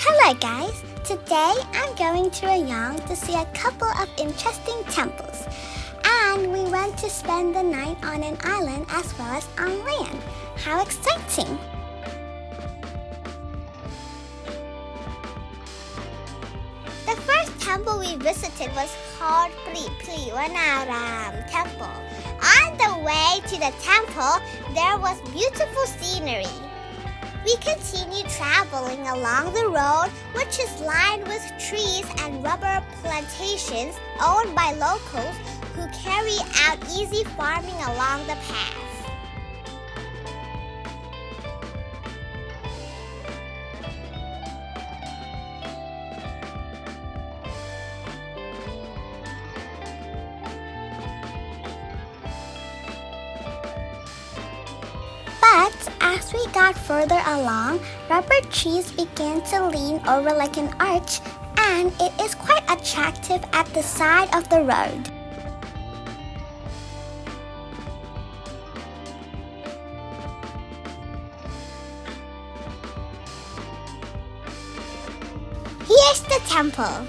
Hello guys! Today I'm going to Rayong to see a couple of interesting temples. And we went to spend the night on an island as well as on land. How exciting! The first temple we visited was called Pipliwanaram Temple. On the way to the temple, there was beautiful scenery. We continued traveling along the road, which is lined with trees and rubber plantations owned by locals who carry out easy farming along the path. But as we got further along, rubber trees began to lean over like an arch, and it is quite attractive at the side of the road. Here's the temple.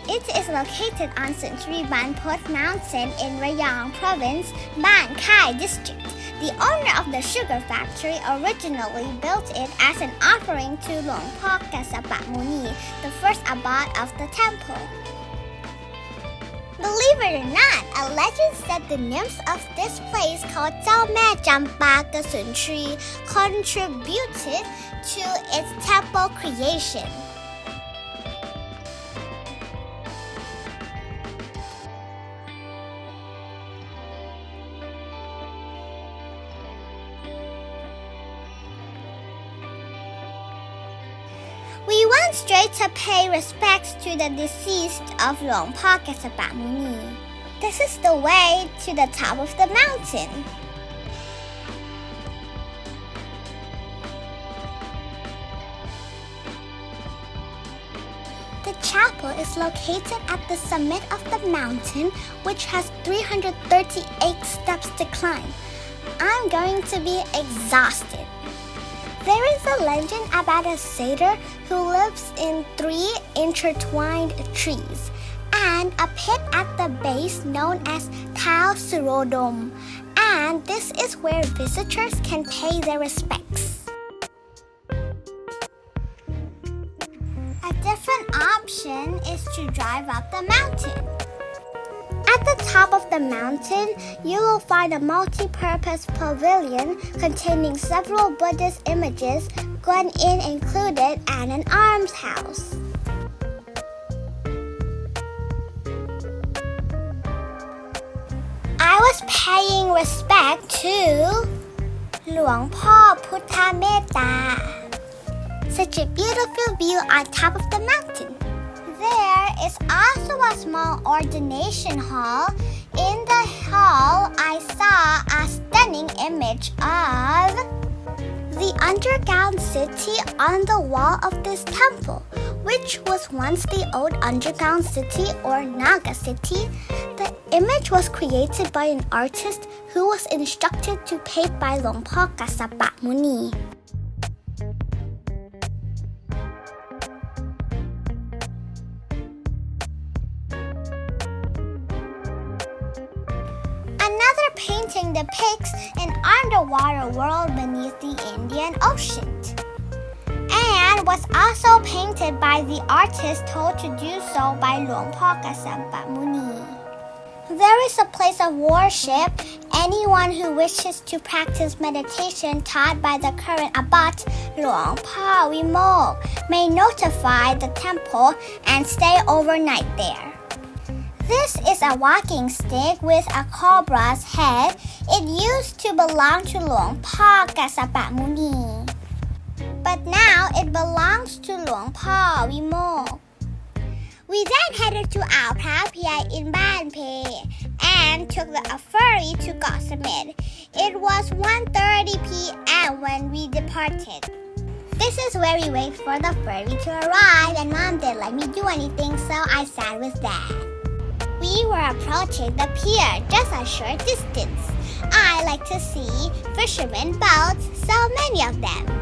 It is located on Century Banpot Mountain in Rayong Province, Ban Khai District. The owner of the sugar factory originally built it as an offering to Luang Por Kasapat Muni, the first abbot of the temple. Believe it or not, a legend said the nymphs of this place called Xiao Me Champa Kasun Tree contributed to its temple creation. We went straight to pay respects to the deceased of Luang Por Kasapat Muni. This is the way to the top of the mountain. The chapel is located at the summit of the mountain, which has 338 steps to climb. I'm going to be exhausted. There is a legend about a satyr who lives in 3 intertwined trees and a pit at the base known as Tao Surodom, and this is where visitors can pay their respects. A different option is to drive up the mountain. At the top of the mountain, you will find a multi-purpose pavilion containing several Buddhist images, Guan Yin included, and an almshouse. I was paying respect to Luang Por Putta Metta. Such a beautiful view on top of the mountain. There is also a small ordination hall. In the hall, I saw a stunning image of the underground city on the wall of this temple, which was once the old underground city or Naga city. The image was created by an artist who was instructed to paint by Luang Por Kasapat Muni. Another painting depicts an underwater world beneath the Indian Ocean, and was also painted by the artist told to do so by Luang Por Kasapat Muni. There is a place of worship. Anyone who wishes to practice meditation taught by the current abbot, Luang Por Vimok, may notify the temple and stay overnight there. This is a walking stick with a cobra's head. It used to belong to Luang Por Kasapat Muni, but now it belongs to Luang Por Vimok. We then headed to Ao Phra Phai in Ban Phe and took a ferry to Koh Samet. It was 1:30 p.m. when we departed. This is where we wait for the ferry to arrive, and Mom didn't let me do anything, so I sat with Dad. We were approaching the pier just a short distance. I like to see fishermen boats, so many of them.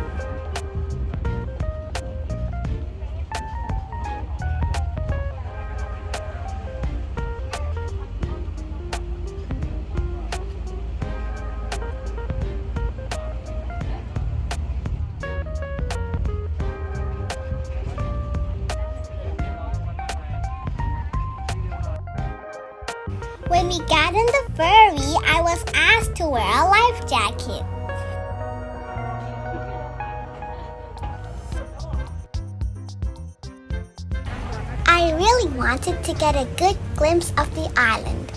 When we got in the ferry, I was asked to wear a life jacket. I really wanted to get a good glimpse of the island.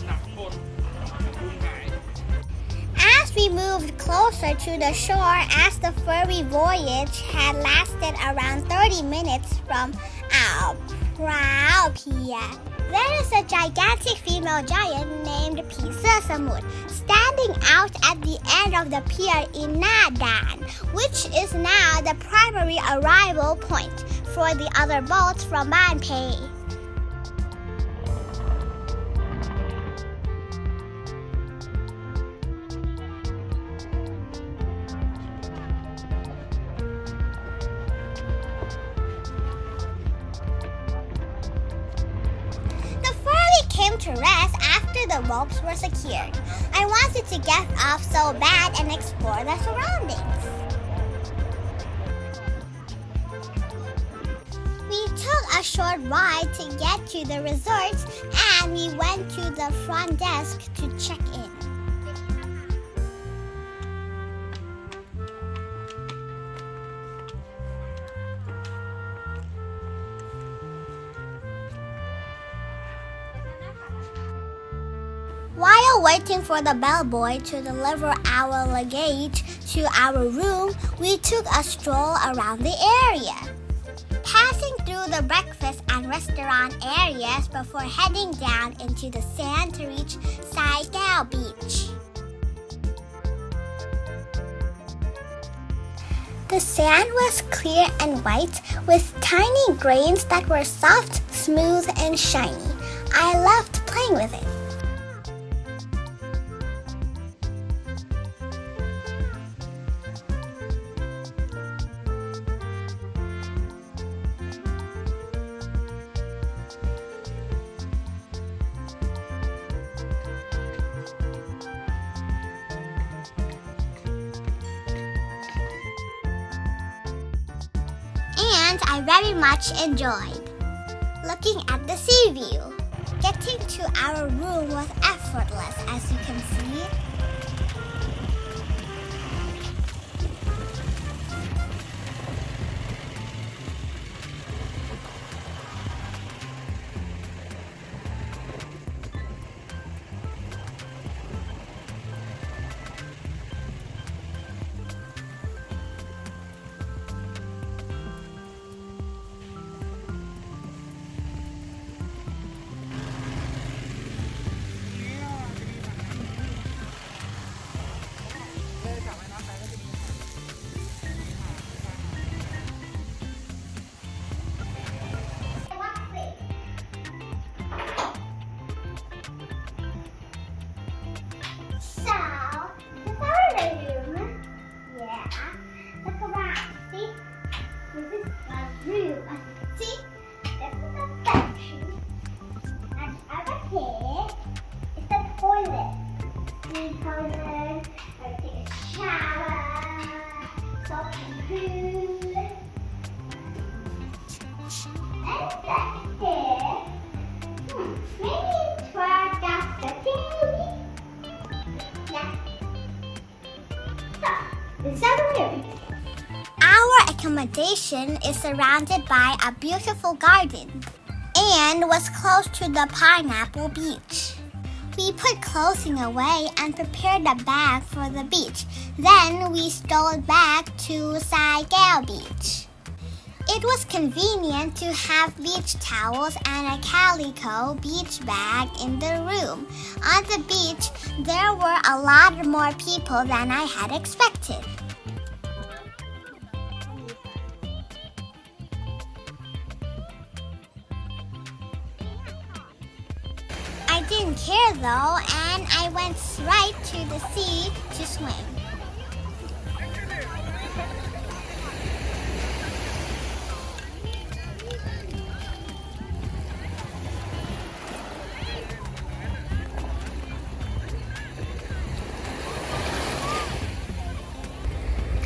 As we moved closer to the shore, as the ferry voyage had lasted around 30 minutes from our prow pier, there is a gigantic female giant named Koh Samet standing out at the end of the pier in Nadan, which is now the primary arrival point for the other boats from Banpay. Came to rest after the ropes were secured. I wanted to get off so bad and explore the surroundings. We took a short ride to get to the resort, and we went to the front desk to check in. While waiting for the bellboy to deliver our luggage to our room, we took a stroll around the area, passing through the breakfast and restaurant areas before heading down into the sand to reach Sai Kaew beach. The sand was clear and white with tiny grains that were soft, smooth, and shiny. I loved playing with it. And I very much enjoyed looking at the sea view. Getting to our room was effortless, as you can see. Our accommodation is surrounded by a beautiful garden and was close to the Pineapple Beach. We put clothing away and prepared a bag for the beach. Then we strolled back to Sai Kaew Beach. It was convenient to have beach towels and a calico beach bag in the room. On the beach, there were a lot more people than I had expected. I didn't care though, and I I went right to the sea to swim.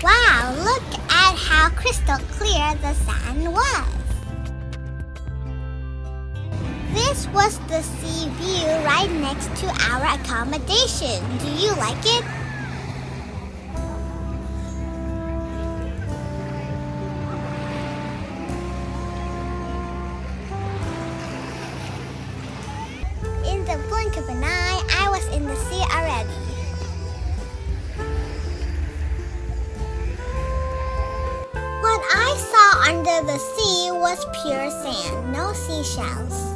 Wow, look at how crystal clear the sand was. This was the sea view right next to our accommodation. Do you like it? In the blink of an eye, I was in the sea already. What I saw under the sea was pure sand, no seashells.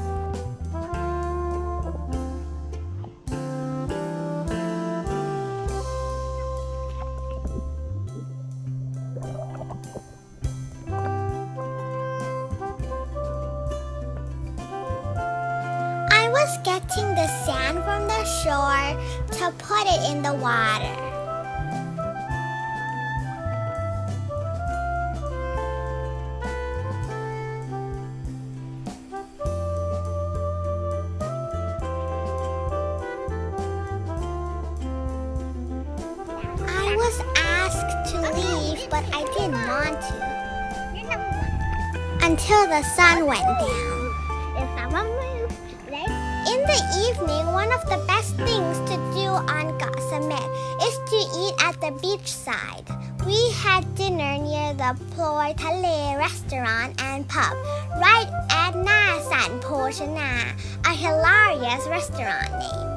I was getting the sand from the shore to put it in the water. I was asked to leave, but I didn't want to. Until the sun went down. In the evening, one of the best things to do on Koh Samet is to eat at the beachside. We had dinner near the Ploy Thale restaurant and pub, right at Na San Pochana, a hilarious restaurant name.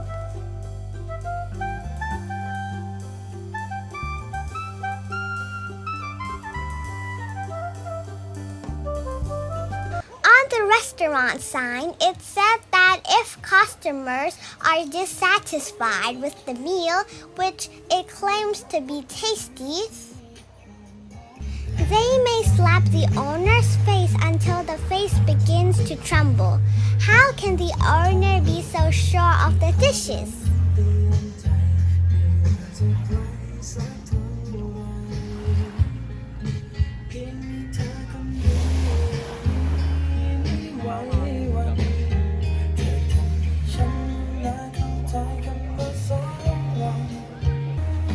On the restaurant sign, it said that if customers are dissatisfied with the meal, which it claims to be tasty, they may slap the owner's face until the face begins to tremble. How can the owner be so sure of the dishes?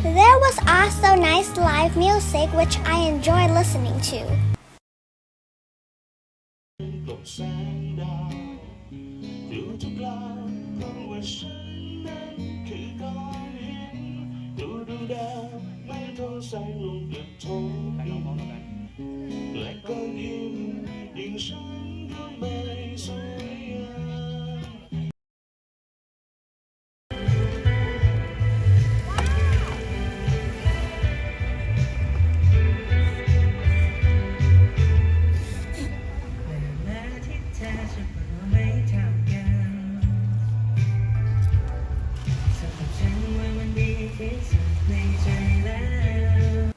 There was also nice live music which I enjoyed listening to.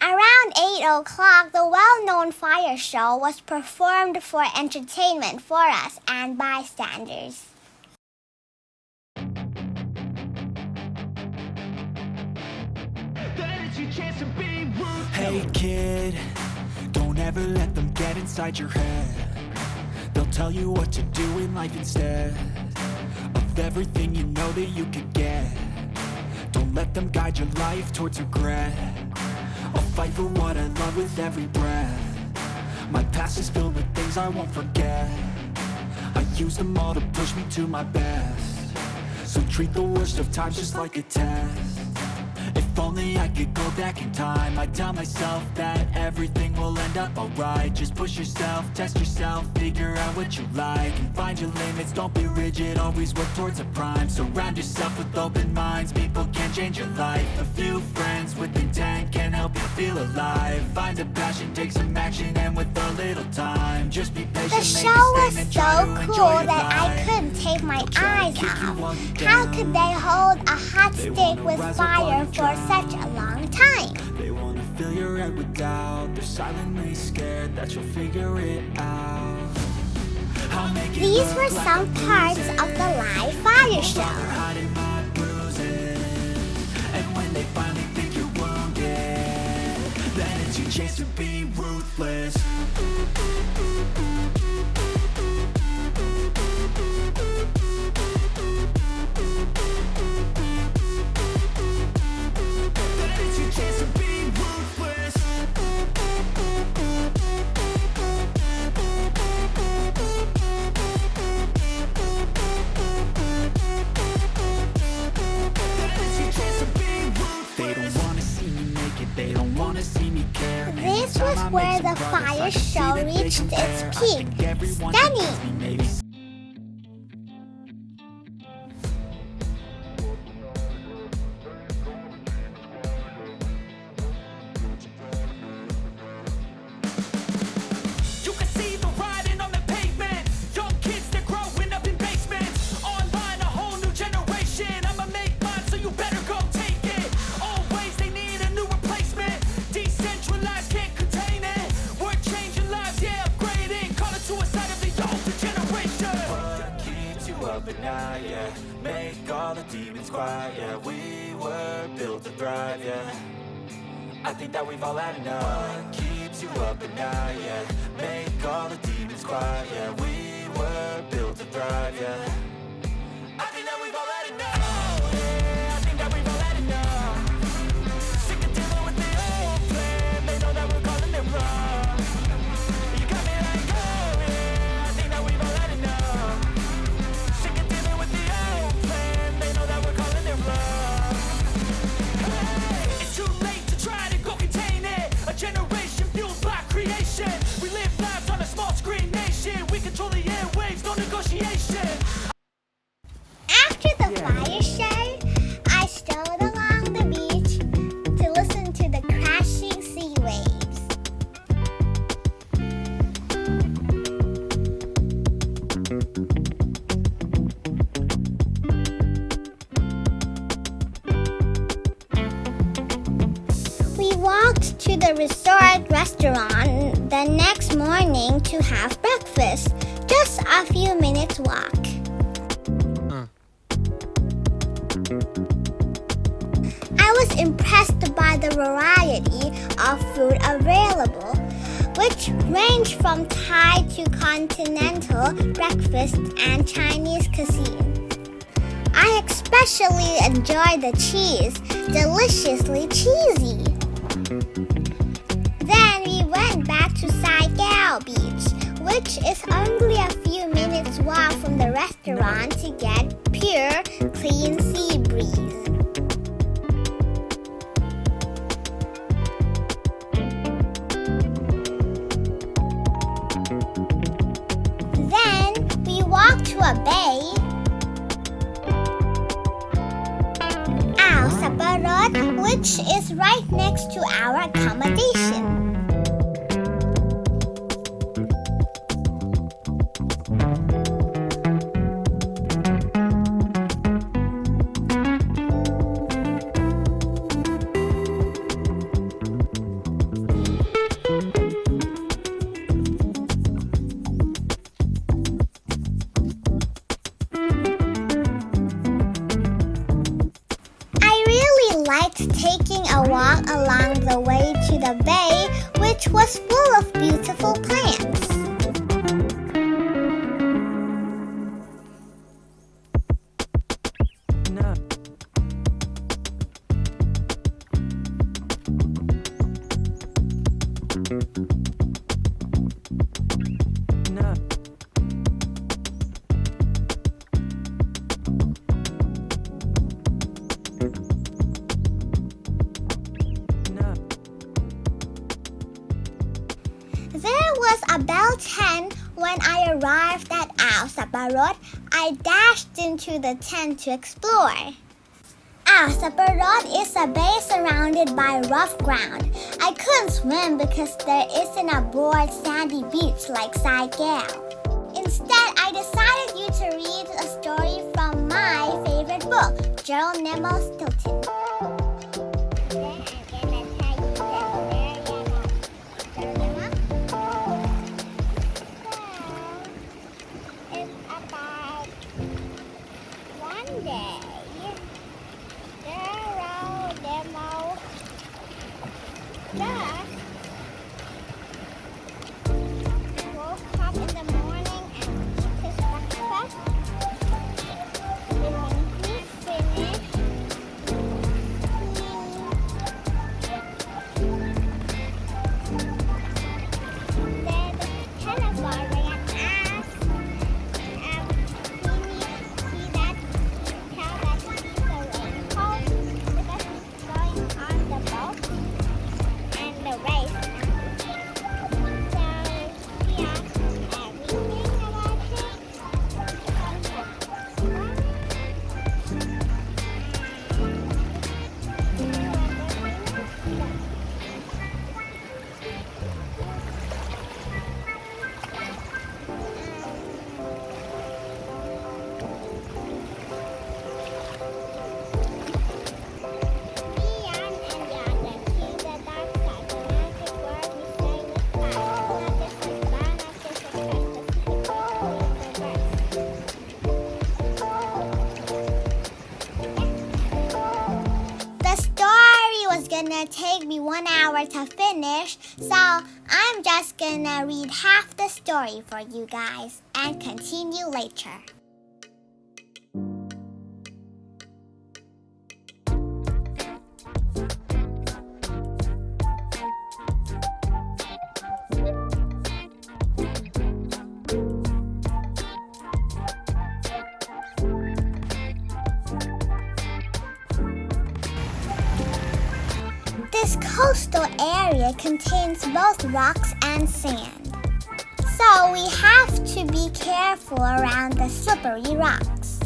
Around 8 o'clock, the well-known fire show was performed for entertainment for us and bystanders. Hey kid, don't ever let them get inside your head. They'll tell you what to do in life instead of everything you know that you could get. Don't let them guide your life towards regret. I'll fight for what I love with every breath. My past is filled with things I won't forget. I use them all to push me to my best. So treat the worst of times just like a test. If only I could go back in time, I'd tell myself that everything will end up alright. Just push yourself, test yourself, figure out what you like, and find your limits, don't be rigid, always work towards a prime. Surround yourself with open minds, people can change your life. A few friends with intent can help you feel alive. Find a passion, take some action, and with a little time, just be patient, The show was so cool that I couldn't take my eyes off. How could they hold a hot stick with fire for such a long time? They wanna fill your head with doubt. They're silently scared that you'll figure it out. These were some parts of the live fire show. Hiding my bruises. it's your chance to be ruthless. That it's your chance to be ruthless. That it's your chance to be ruthless. They don't wanna see me make it, they don't wanna see me care. This was where the fire show reached its peak. Stunning! You can see the writing on the pavement. Young kids, they're growing up in basements. Online, a whole new generation. I'ma make mine, so you better go take it. Always, they need a new replacement. Decentralized, can't contain it. We're changing lives, yeah, upgrading. Call it suicide of the older generation. What keeps you up at night, yeah? Make all the demons quiet, yeah. We were built to thrive, yeah. I think that we've all had enough. What keeps you up at night, yeah? Make all the demons quiet, yeah. We were built to thrive, yeah. I think that we've all had enough. Oh, yeah, I think that we've all had enough. Sick of dealing with the old plan. They know that we're calling it wrong. You got me like, oh, yeah, I think that we've all had enough. Sick of dealing with the old plan. They know that we're calling it wrong. Hey, it's too late to try to go contain it. A generation fueled by creation. We live lives on a small screen nation. We control the airwaves, no negotiation. After the fire show, I strolled along the beach to listen to the crashing sea waves. We walked to the resort restaurant the next morning to have breakfast, just a few minutes walk. I was impressed by the variety of food available, which ranged from Thai to continental breakfast and Chinese cuisine. I especially enjoyed the cheese, deliciously cheesy. Then we went back to Sai Kaew Beach, which is only a few minutes walk from the restaurant to get pure, clean sea breeze. Then we walked to a bay, which is right next to our accommodation. Taking a walk along the way to the bay, which was full of beautiful plants. There was a bell 10 when I arrived at Saparot. I dashed into the tent to explore. Saparot is a bay surrounded by rough ground. I couldn't swim because there isn't a broad sandy beach like Sai Kaew. Instead, I decided you to read a story from my favorite book, Gerald Nemo Stilton. only 1 hour to finish, so I'm just gonna read half the story for you guys and continue later. This coastal area contains both rocks and sand, so we have to be careful around the slippery rocks.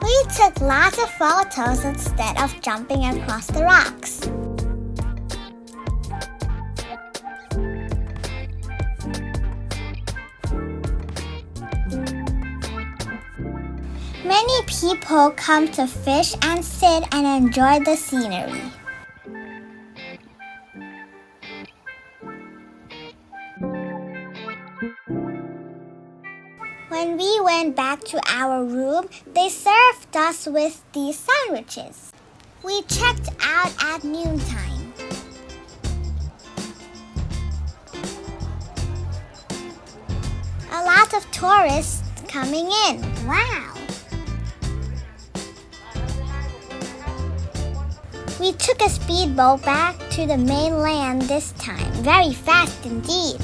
We took lots of photos instead of jumping across the rocks. Many people come to fish and sit and enjoy the scenery. When we went back to our room, they served us with these sandwiches. We checked out at noontime. A lot of tourists coming in. Wow! We took a speedboat back to the mainland this time. Very fast indeed.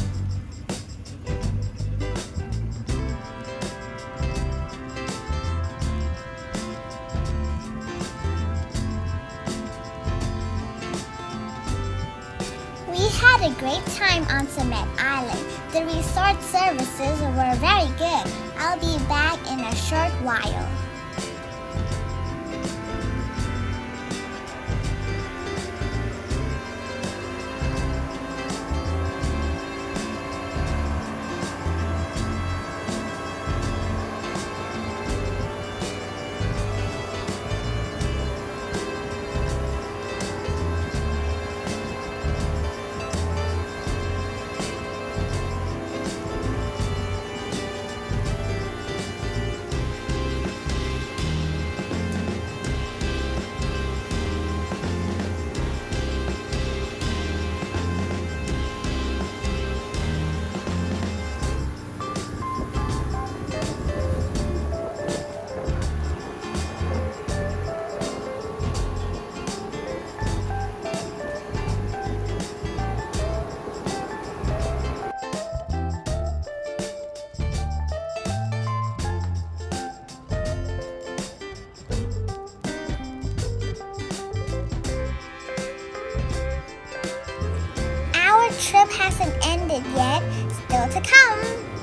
We had a great time on Samet Island. The resort services were very good. I'll be back in a short while. Trip hasn't ended yet, still to come.